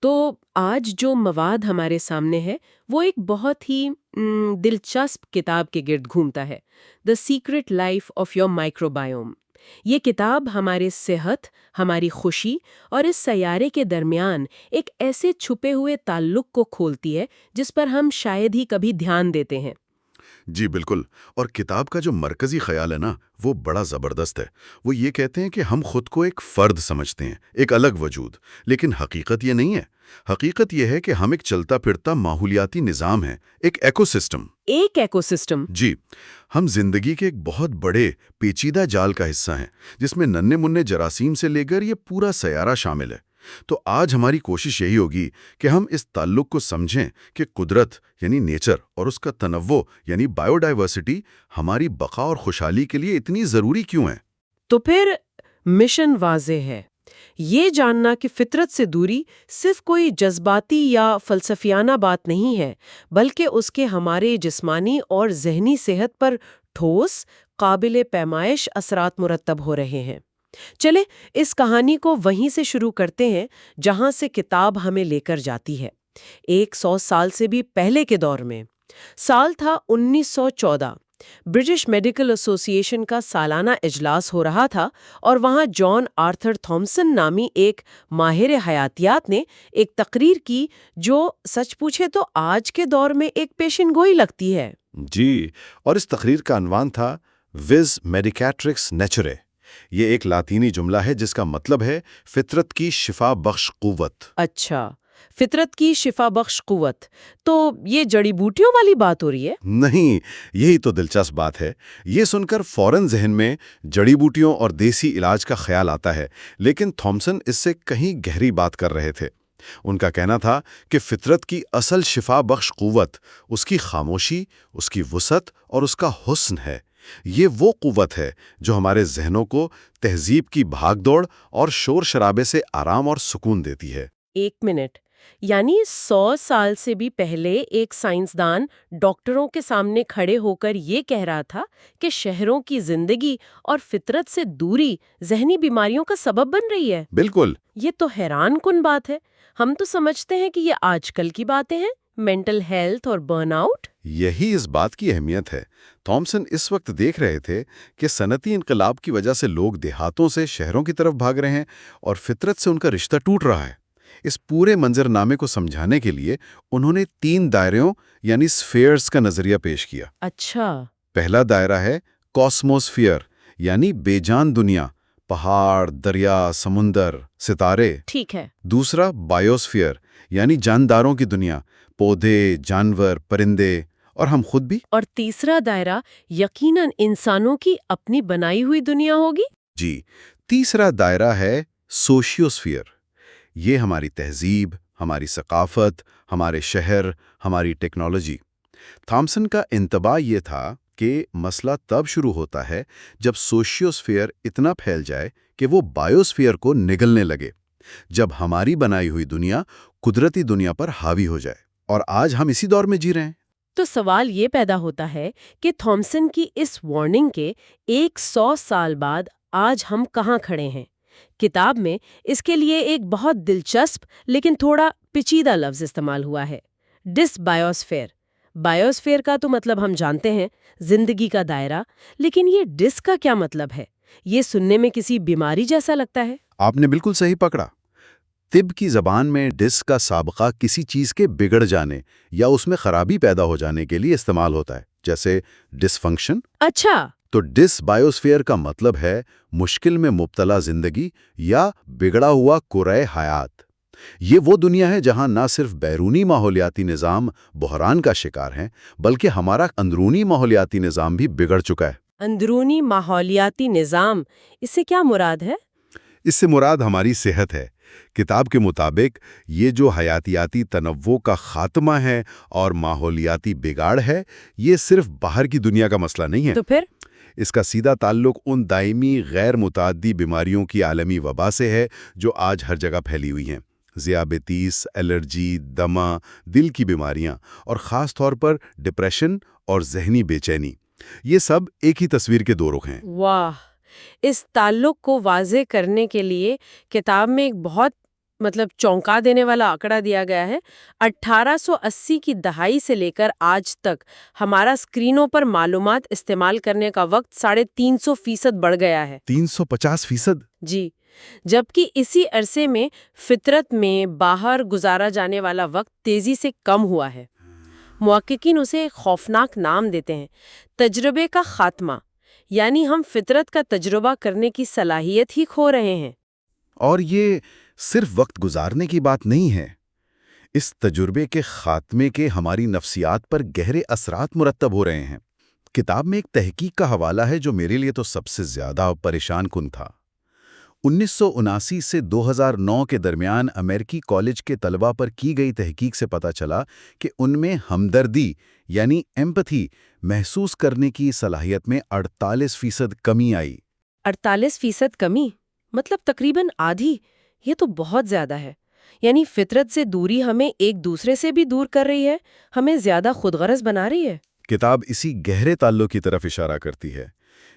تو آج جو مواد ہمارے سامنے ہے وہ ایک بہت ہی دلچسپ کتاب کے گرد گھومتا ہے، دا سیکرٹ لائف آف یور مائکروبائوم۔ یہ کتاب ہمارے صحت، ہماری خوشی اور اس سیارے کے درمیان ایک ایسے چھپے ہوئے تعلق کو کھولتی ہے جس پر ہم شاید ہی کبھی دھیان دیتے ہیں۔ جی بالکل، اور کتاب کا جو مرکزی خیال ہے نا وہ بڑا زبردست ہے۔ وہ یہ کہتے ہیں کہ ہم خود کو ایک فرد سمجھتے ہیں، ایک الگ وجود، لیکن حقیقت یہ نہیں ہے۔ حقیقت یہ ہے کہ ہم ایک چلتا پھرتا ماحولیاتی نظام ہیں، ایک ایکو سسٹم۔ ایک ایکو سسٹم؟ جی، ہم زندگی کے ایک بہت بڑے پیچیدہ جال کا حصہ ہیں جس میں ننھے منھے جراثیم سے لے کر یہ پورا سیارہ شامل ہے۔ تو آج ہماری کوشش یہی ہوگی کہ ہم اس تعلق کو سمجھیں کہ قدرت یعنی نیچر اور اس کا تنوع یعنی بائیو ڈائیورسٹی ہماری بقا اور خوشحالی کے لیے اتنی ضروری کیوں ہے۔ تو پھر مشن واضح ہے، یہ جاننا کہ فطرت سے دوری صرف کوئی جذباتی یا فلسفیانہ بات نہیں ہے، بلکہ اس کے ہمارے جسمانی اور ذہنی صحت پر ٹھوس، قابل پیمائش اثرات مرتب ہو رہے ہیں۔ چلے اس کہانی کو وہیں سے شروع کرتے ہیں جہاں سے کتاب ہمیں لے کر جاتی ہے، 100 سال سے بھی پہلے کے دور میں۔ سال تھا 1914۔ برٹش میڈیکل ایسوسی ایشن کا سالانہ اجلاس ہو رہا تھا اور وہاں جان آرتھر تھامسن نامی ایک ماہر حیاتیات نے ایک تقریر کی جو سچ پوچھے تو آج کے دور میں ایک پیشن گوئی لگتی ہے۔ جی، اور اس تقریر کا عنوان تھا وز میڈیکیٹرکس نیچرے۔ یہ ایک لاطینی جملہ ہے جس کا مطلب ہے فطرت کی شفا بخش قوت۔ اچھا، فطرت کی شفا بخش قوت، تو یہ جڑی بوٹیوں والی بات ہو رہی ہے؟ نہیں، یہی تو دلچسپ بات ہے۔ یہ سن کر فوراً ذہن میں جڑی بوٹیوں اور دیسی علاج کا خیال آتا ہے، لیکن تھامسن اس سے کہیں گہری بات کر رہے تھے۔ ان کا کہنا تھا کہ فطرت کی اصل شفا بخش قوت اس کی خاموشی، اس کی وسعت اور اس کا حسن ہے۔ یہ وہ قوت ہے جو ہمارے ذہنوں کو تہذیب کی بھاگ دوڑ اور شور شرابے سے آرام اور سکون دیتی ہے۔ ایک منٹ، یعنی 100 سال سے بھی پہلے ایک سائنسدان ڈاکٹروں کے سامنے کھڑے ہو کر یہ کہہ رہا تھا کہ شہروں کی زندگی اور فطرت سے دوری ذہنی بیماریوں کا سبب بن رہی ہے؟ بالکل۔ یہ تو حیران کن بات ہے۔ ہم تو سمجھتے ہیں کہ یہ آج کل کی باتیں ہیں، مینٹل ہیلتھ اور برن آؤٹ۔ یہی اس بات کی اہمیت ہے۔ تھامسن اس وقت دیکھ رہے تھے کہ صنعتی انقلاب کی وجہ سے لوگ دیہاتوں سے شہروں کی طرف بھاگ رہے ہیں اور فطرت سے ان کا رشتہ ٹوٹ رہا ہے۔ اس پورے منظرنامے کو سمجھانے کے لیے انہوں نے 3 دائروں یعنی سفیئرز کا نظریہ پیش کیا۔ اچھا۔ پہلا دائرہ ہے کاسموسفیئر یعنی بے جان دنیا، پہاڑ، دریا، سمندر، ستارے۔ ٹھیک ہے۔ دوسرا بایوسفیئر یعنی جانداروں کی دنیا، پودے، جانور، پرندے اور ہم خود بھی۔ اور تیسرا دائرہ یقیناً انسانوں کی اپنی بنائی ہوئی دنیا ہوگی؟ جی، تیسرا دائرہ ہے سوشیوسفیئر۔ یہ ہماری تہذیب، ہماری ثقافت، ہمارے شہر، ہماری ٹیکنالوجی۔ تھامسن کا انتباہ یہ تھا کہ مسئلہ تب شروع ہوتا ہے جب سوشیوسفیئر اتنا پھیل جائے کہ وہ بایوسفیئر کو نگلنے لگے، جب ہماری بنائی ہوئی دنیا قدرتی دنیا پر حاوی ہو جائے۔ اور آج ہم اسی دور میں جی رہے ہیں۔ تو سوال یہ پیدا ہوتا ہے کہ تھامسن کی اس وارننگ کے 100 سال بعد آج ہم کہاں کھڑے ہیں؟ کتاب میں اس کے لیے ایک بہت دلچسپ لیکن تھوڑا پیچیدہ لفظ استعمال ہوا ہے، ڈس بایوسفیئر۔ بایوسفیئر کا تو مطلب ہم جانتے ہیں، زندگی کا دائرہ، لیکن یہ ڈس کا کیا مطلب ہے؟ یہ سننے میں کسی بیماری جیسا لگتا ہے۔ آپ نے بالکل صحیح پکڑا۔ طب کی زبان میں ڈس کا سابقہ کسی چیز کے بگڑ جانے یا اس میں خرابی پیدا ہو جانے کے لیے استعمال ہوتا ہے، جیسے ڈس فنکشن۔ اچھا۔ تو ڈس بایوسفیئر کا مطلب ہے مشکل میں مبتلا زندگی یا بگڑا ہوا کرۂ حیات۔ یہ وہ دنیا ہے جہاں نہ صرف بیرونی ماحولیاتی نظام بحران کا شکار ہیں، بلکہ ہمارا اندرونی ماحولیاتی نظام بھی بگڑ چکا ہے۔ اندرونی ماحولیاتی نظام، اس سے کیا مراد ہے؟ اس سے مراد ہماری صحت ہے۔ کتاب کے مطابق یہ جو حیاتیاتی تنوع کا خاتمہ ہے اور ماحولیاتی بگاڑ ہے، یہ صرف باہر کی دنیا کا مسئلہ نہیں ہے۔ تو پھر اس کا سیدھا تعلق ان دائمی غیر متعدی بیماریوں کی عالمی وبا سے ہے جو آج ہر جگہ پھیلی ہوئی ہیں۔ ذیابیطس، الرجی، دمہ، دل کی بیماریاں اور خاص طور پر ڈپریشن اور ذہنی بے چینی، یہ سب ایک ہی تصویر کے 2 رخ ہیں۔ واہ! اس تعلق کو واضح کرنے کے لیے کتاب میں ایک بہت مطلب چونکا دینے والا آنکڑا دیا گیا ہے، 1880 کی دہائی سے لے کر آج تک ہمارا اسکرینوں پر معلومات استعمال کرنے کا وقت 350% بڑھ گیا ہے۔ 350%؟ جی، جبکہ اسی عرصے میں فطرت میں باہر گزارا جانے والا وقت تیزی سے کم ہوا ہے۔ محققین اسے ایک خوفناک نام دیتے ہیں، تجربے کا خاتمہ، یعنی ہم فطرت کا تجربہ کرنے کی صلاحیت ہی کھو رہے ہیں۔ اور یہ صرف وقت گزارنے کی بات نہیں ہے، اس تجربے کے خاتمے کے ہماری نفسیات پر گہرے اثرات مرتب ہو رہے ہیں۔ کتاب میں ایک تحقیق کا حوالہ ہے جو میرے لیے تو سب سے زیادہ پریشان کن تھا۔ 1979 سے 2009 کے درمیان امریکی کالج کے طلباء پر کی گئی تحقیق سے پتہ چلا کہ ان میں ہمدردی یعنی ایمپتھی محسوس کرنے کی صلاحیت میں 48% کمی آئی۔ 48% کمی؟ مطلب تقریباً آدھی۔ یہ تو بہت زیادہ ہے۔ یعنی فطرت سے دوری ہمیں ایک دوسرے سے بھی دور کر رہی ہے، ہمیں زیادہ خود غرض بنا رہی ہے۔ کتاب اسی گہرے تعلق کی طرف اشارہ کرتی ہے۔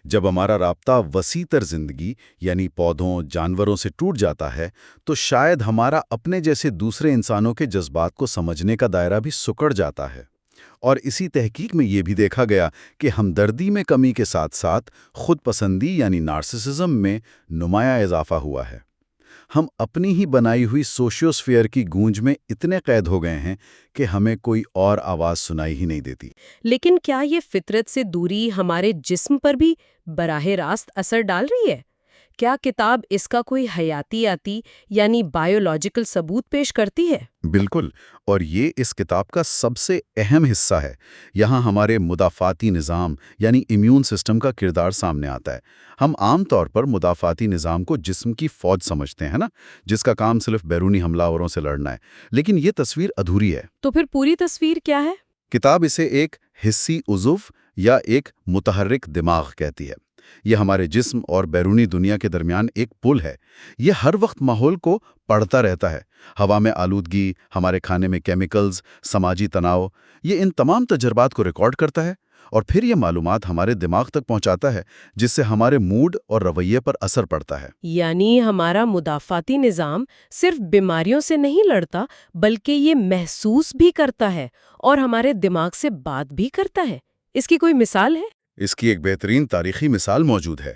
جب ہمارا رابطہ وسیع تر زندگی یعنی پودوں، جانوروں سے ٹوٹ جاتا ہے تو شاید ہمارا اپنے جیسے دوسرے انسانوں کے جذبات کو سمجھنے کا دائرہ بھی سکڑ جاتا ہے۔ اور اسی تحقیق میں یہ بھی دیکھا گیا کہ ہمدردی میں کمی کے ساتھ ساتھ خود پسندی یعنی نارسسزم میں نمایاں اضافہ ہوا ہے۔ ہم اپنی ہی بنائی ہوئی سوشیوسفیئر کی گونج میں اتنے قید ہو گئے ہیں کہ ہمیں کوئی اور آواز سنائی ہی نہیں دیتی۔ لیکن کیا یہ فطرت سے دوری ہمارے جسم پر بھی براہ راست اثر ڈال رہی ہے؟ کیا کتاب اس کا کوئی حیاتیاتی یعنی بایولوجیکل ثبوت پیش کرتی ہے؟ بالکل، اور یہ اس کتاب کا سب سے اہم حصہ ہے۔ یہاں ہمارے مدافعاتی نظام یعنی امیون سسٹم کا کردار سامنے آتا ہے۔ ہم عام طور پر مدافعاتی نظام کو جسم کی فوج سمجھتے ہیں نا، جس کا کام صرف بیرونی حملہ آوروں سے لڑنا ہے، لیکن یہ تصویر ادھوری ہے۔ تو پھر پوری تصویر کیا ہے؟ کتاب اسے ایک حسی عضو یا ایک متحرک دماغ کہتی ہے۔ یہ ہمارے جسم اور بیرونی دنیا کے درمیان ایک پل ہے۔ یہ ہر وقت ماحول کو پڑھتا رہتا ہے۔ ہوا میں آلودگی، ہمارے کھانے میں کیمیکلز، سماجی تناؤ، یہ ان تمام تجربات کو ریکارڈ کرتا ہے اور پھر یہ معلومات ہمارے دماغ تک پہنچاتا ہے، جس سے ہمارے موڈ اور رویے پر اثر پڑتا ہے۔ یعنی ہمارا مدافعاتی نظام صرف بیماریوں سے نہیں لڑتا بلکہ یہ محسوس بھی کرتا ہے اور ہمارے دماغ سے بات بھی کرتا ہے۔ اس کی کوئی مثال ہے؟ اس کی ایک بہترین تاریخی مثال موجود ہے۔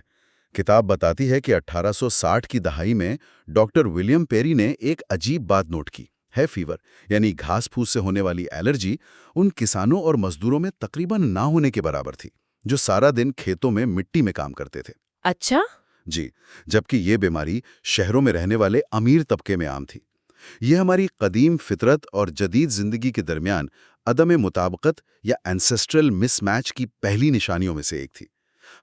کتاب بتاتی ہے کہ 1860 کی دہائی میں ڈاکٹر ولیم پیری نے ایک عجیب بات نوٹ کی ہے فیور یعنی گھاس پھوس سے ہونے والی الرجی ان کسانوں اور مزدوروں میں تقریباً نہ ہونے کے برابر تھی جو سارا دن کھیتوں میں مٹی میں کام کرتے تھے۔ اچھا؟ جی، جبکہ یہ بیماری شہروں میں رہنے والے امیر طبقے میں عام تھی۔ یہ ہماری قدیم فطرت اور جدید زندگی کے درمیان عدم مطابقت یا اینسیسٹرل مس میچ کی پہلی نشانیوں میں سے ایک تھی۔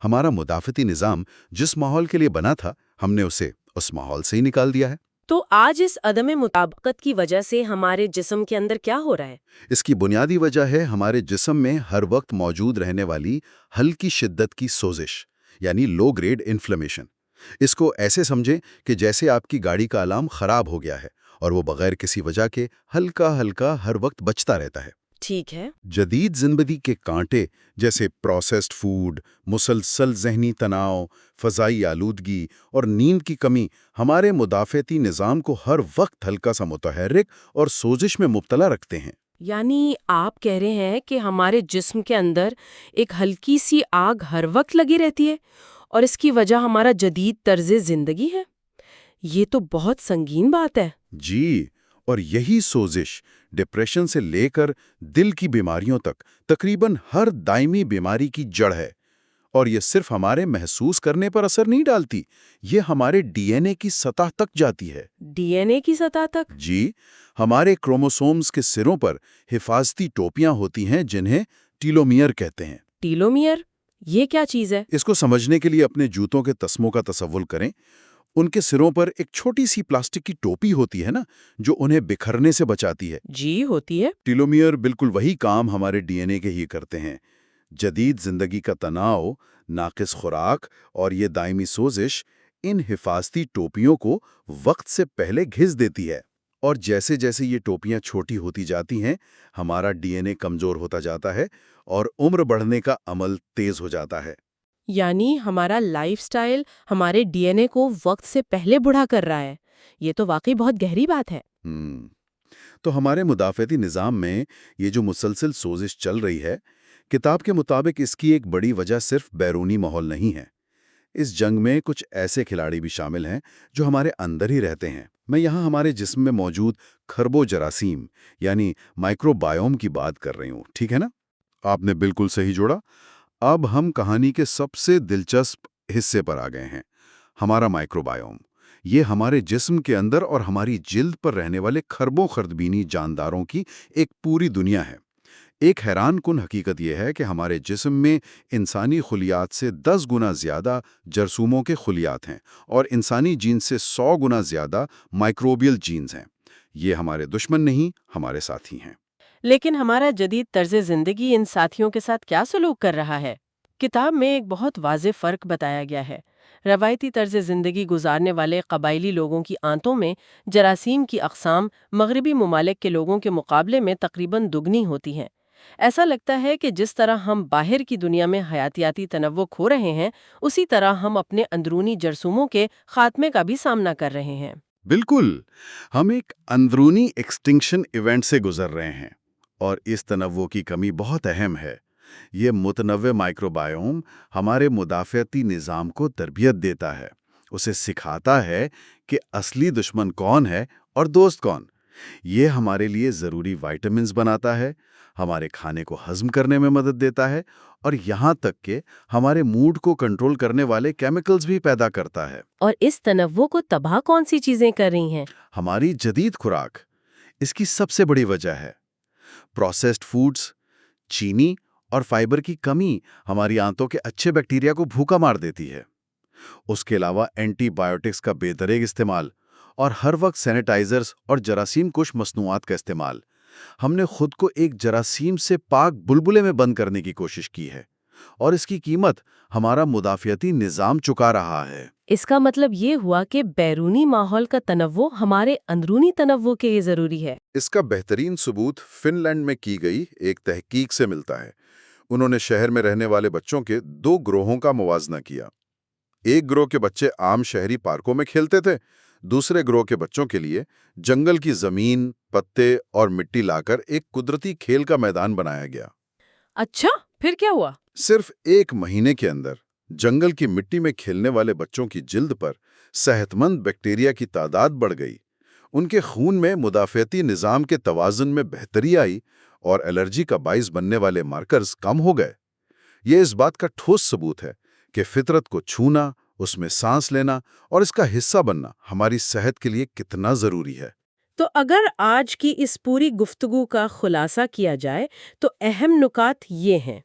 ہمارا مدافعتی نظام جس ماحول کے لیے بنا تھا، ہم نے اسے اس ماحول سے ہی نکال دیا ہے۔ تو آج اس عدم مطابقت کی وجہ سے ہمارے جسم کے اندر کیا ہو رہا ہے؟ اس کی بنیادی وجہ ہے ہمارے جسم میں ہر وقت موجود رہنے والی ہلکی شدت کی سوزش یعنی لو گریڈ انفلیمیشن۔ اس کو ایسے سمجھیں کہ جیسے آپ کی گاڑی کا الارم خراب ہو گیا ہے اور وہ بغیر کسی وجہ کے ہلکا ہلکا ہر وقت بجتا رہتا ہے۔ ٹھیک ہے۔ جدید زندگی کے کانٹے جیسے پروسیسڈ فوڈ، مسلسل ذہنی تناؤ، فضائی آلودگی اور نیند کی کمی ہمارے مدافعتی نظام کو ہر وقت ہلکا سا متحرک اور سوزش میں مبتلا رکھتے ہیں۔ یعنی آپ کہہ رہے ہیں کہ ہمارے جسم کے اندر ایک ہلکی سی آگ ہر وقت لگی رہتی ہے اور اس کی وجہ ہمارا جدید طرز زندگی ہے؟ یہ تو بہت سنگین بات ہے۔ جی، اور یہی سوزش ڈپریشن سے لے کر دل کی بیماریوں تک تقریباً ہر دائمی بیماری کی جڑ ہے۔ اور یہ صرف ہمارے محسوس کرنے پر اثر نہیں ڈالتی، یہ ہمارے ڈی این اے کی سطح تک جاتی ہے۔ ڈی این اے کی سطح تک؟ جی، ہمارے کروموسومز کے سروں پر حفاظتی ٹوپیاں ہوتی ہیں جنہیں ٹیلومیئر کہتے ہیں۔ ٹیلومیئر؟ یہ کیا چیز ہے؟ اس کو سمجھنے کے لیے اپنے جوتوں کے تسموں کا تصور کریں۔ ان کے سروں پر ایک چھوٹی سی پلاسٹک کی ٹوپی ہوتی ہے نا، جو انہیں بکھرنے سے بچاتی ہے۔ جی ہوتی ہے۔ ٹیلومیئر بالکل وہی کام ہمارے ڈی این اے کے ہی کرتے ہیں۔ جدید زندگی کا تناؤ، ناقص خوراک اور یہ دائمی سوزش ان حفاظتی ٹوپیوں کو وقت سے پہلے گھس دیتی ہے، اور جیسے جیسے یہ ٹوپیاں چھوٹی ہوتی جاتی ہیں، ہمارا ڈی این اے کمزور ہوتا جاتا ہے اور عمر بڑھنے کا عمل تیز ہو جاتا ہے۔ یعنی ہمارا لائف سٹائل ہمارے ڈی این اے کو وقت سے پہلے بوڑھا کر رہا ہے۔ یہ تو واقعی بہت گہری بات ہے۔ تو ہمارے مدافعتی نظام میں یہ جو مسلسل سوزش چل رہی ہے، کتاب کے مطابق اس کی ایک بڑی وجہ صرف بیرونی ماحول نہیں ہے۔ اس جنگ میں کچھ ایسے کھلاڑی بھی شامل ہیں جو ہمارے اندر ہی رہتے ہیں۔ میں یہاں ہمارے جسم میں موجود کھربوں جراثیم یعنی مائکرو بائیوم کی بات کر رہی ہوں، ٹھیک ہے نا؟ آپ نے بالکل صحیح جوڑا۔ اب ہم کہانی کے سب سے دلچسپ حصے پر آ گئے ہیں، ہمارا مائکرو بائیوم۔ یہ ہمارے جسم کے اندر اور ہماری جلد پر رہنے والے کھربوں خردبینی جانداروں کی ایک پوری دنیا ہے۔ ایک حیران کن حقیقت یہ ہے کہ ہمارے جسم میں انسانی خلیات سے 10 گنا زیادہ جرثوموں کے خلیات ہیں اور انسانی جین سے 100 گنا زیادہ مائکروبیل جینز ہیں۔ یہ ہمارے دشمن نہیں، ہمارے ساتھی ہیں۔ لیکن ہمارا جدید طرز زندگی ان ساتھیوں کے ساتھ کیا سلوک کر رہا ہے؟ کتاب میں ایک بہت واضح فرق بتایا گیا ہے۔ روایتی طرز زندگی گزارنے والے قبائلی لوگوں کی آنتوں میں جراثیم کی اقسام مغربی ممالک کے لوگوں کے مقابلے میں تقریباً دگنی ہوتی ہیں۔ ایسا لگتا ہے کہ جس طرح ہم باہر کی دنیا میں حیاتیاتی تنوع کھو رہے ہیں، اسی طرح ہم اپنے اندرونی جرثوموں کے خاتمے کا بھی سامنا کر رہے ہیں۔ بالکل، ہم ایک اندرونی ایکسٹنکشن ایونٹ سے گزر رہے ہیں، اور اس تنوع کی کمی بہت اہم ہے۔ یہ متنوع مائکروبائیوم ہمارے مدافعتی نظام کو تربیت دیتا ہے، اسے سکھاتا ہے کہ اصلی دشمن کون ہے اور دوست کون۔ یہ ہمارے لیے ضروری وائٹامنز بناتا ہے، ہمارے کھانے کو ہضم کرنے میں مدد دیتا ہے، اور یہاں تک کہ ہمارے موڈ کو کنٹرول کرنے والے کیمیکلز بھی پیدا کرتا ہے۔ اور اس تنوع کو تباہ کون سی چیزیں کر رہی ہیں؟ ہماری جدید خوراک اس کی سب سے بڑی وجہ ہے۔ پروسیسڈ فوڈز، چینی اور فائبر کی کمی ہماری آنتوں کے اچھے بیکٹیریا کو بھوکا مار دیتی ہے۔ اس کے علاوہ اینٹی بائیوٹکس کا بے دریغ استعمال اور ہر وقت سینیٹائزرز اور جراثیم کش مصنوعات کا استعمال، ہم نے خود کو ایک جراثیم سے پاک بلبلے میں بند کرنے کی کوشش کی ہے، اور اس کی قیمت ہمارا مدافعتی نظام چکا رہا ہے۔ اس کا مطلب یہ ہوا کہ بیرونی ماحول کا تنوع ہمارے اندرونی تنوع کے لیے ضروری ہے۔ اس کا بہترین ثبوت فن لینڈ میں کی گئی ایک تحقیق سے ملتا ہے۔ انہوں نے شہر میں رہنے والے بچوں کے 2 گروہوں کا موازنہ کیا۔ ایک گروہ کے بچے عام شہری پارکوں میں کھیلتے تھے، دوسرے گروہ کے بچوں کے لیے جنگل کی زمین، پتے اور مٹی لا کر ایک قدرتی کھیل کا میدان بنایا گیا۔ اچھا، پھر کیا ہوا؟ صرف 1 مہینے کے اندر جنگل کی مٹی میں کھیلنے والے بچوں کی جلد پر صحت مند بیکٹیریا کی تعداد بڑھ گئی، ان کے خون میں مدافعتی نظام کے توازن میں بہتری آئی، اور الرجی کا باعث بننے والے مارکرز کم ہو گئے۔ یہ اس بات کا ٹھوس ثبوت ہے کہ فطرت کو چھونا، اس میں سانس لینا اور اس کا حصہ بننا ہماری صحت کے لیے کتنا ضروری ہے۔ تو اگر آج کی اس پوری گفتگو کا خلاصہ کیا جائے تو اہم نکات یہ ہیں۔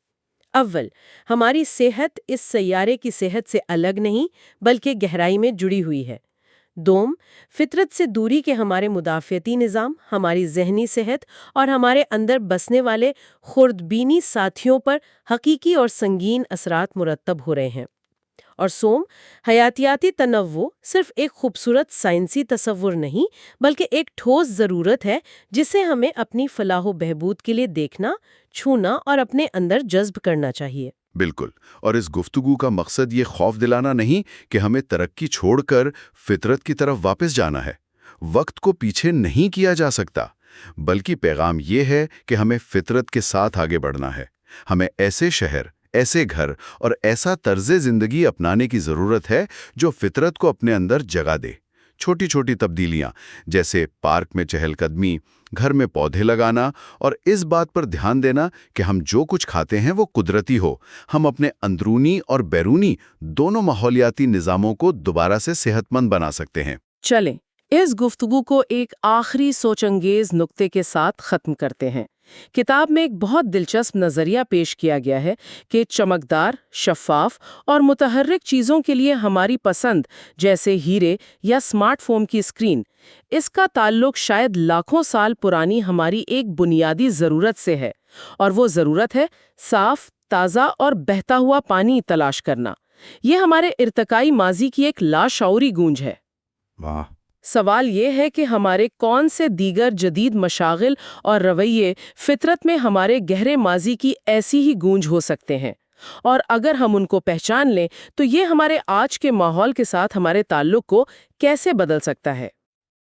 اول، ہماری صحت اس سیارے کی صحت سے الگ نہیں بلکہ گہرائی میں جڑی ہوئی ہے۔ دوم، فطرت سے دوری کے ہمارے مدافعتی نظام، ہماری ذہنی صحت اور ہمارے اندر بسنے والے خوردبینی ساتھیوں پر حقیقی اور سنگین اثرات مرتب ہو رہے ہیں۔ اور سوم، حیاتیاتی تنوع صرف ایک خوبصورت سائنسی تصور نہیں بلکہ ایک ٹھوس ضرورت ہے جسے ہمیں اپنی فلاح و بہبود کے لیے دیکھنا، چھونا اور اپنے اندر جذب کرنا چاہیے۔ بالکل، اور اس گفتگو کا مقصد یہ خوف دلانا نہیں کہ ہمیں ترقی چھوڑ کر فطرت کی طرف واپس جانا ہے۔ وقت کو پیچھے نہیں کیا جا سکتا، بلکہ پیغام یہ ہے کہ ہمیں فطرت کے ساتھ آگے بڑھنا ہے۔ ہمیں ایسے شہر، ایسے گھر اور ایسا طرز زندگی اپنانے کی ضرورت ہے جو فطرت کو اپنے اندر جگہ دے۔ چھوٹی چھوٹی تبدیلیاں جیسے پارک میں چہل قدمی، گھر میں پودے لگانا اور اس بات پر دھیان دینا کہ ہم جو کچھ کھاتے ہیں وہ قدرتی ہو، ہم اپنے اندرونی اور بیرونی دونوں ماحولیاتی نظاموں کو دوبارہ سے صحت مند بنا سکتے ہیں۔ چلیں اس گفتگو کو ایک آخری سوچ انگیز نقطے کے ساتھ ختم کرتے ہیں۔ کتاب میں ایک بہت دلچسپ نظریہ پیش کیا گیا ہے کہ چمکدار، شفاف اور متحرک چیزوں کے لیے ہماری پسند جیسے ہیرے یا اسمارٹ فون کی اسکرین، اس کا تعلق شاید لاکھوں سال پرانی ہماری ایک بنیادی ضرورت سے ہے، اور وہ ضرورت ہے صاف، تازہ اور بہتا ہوا پانی تلاش کرنا۔ یہ ہمارے ارتقائی ماضی کی ایک لاشعوری گونج ہے۔ واہ! سوال یہ ہے کہ ہمارے کون سے دیگر جدید مشاغل اور رویے فطرت میں ہمارے گہرے ماضی کی ایسی ہی گونج ہو سکتے ہیں، اور اگر ہم ان کو پہچان لیں تو یہ ہمارے آج کے ماحول کے ساتھ ہمارے تعلق کو کیسے بدل سکتا ہے۔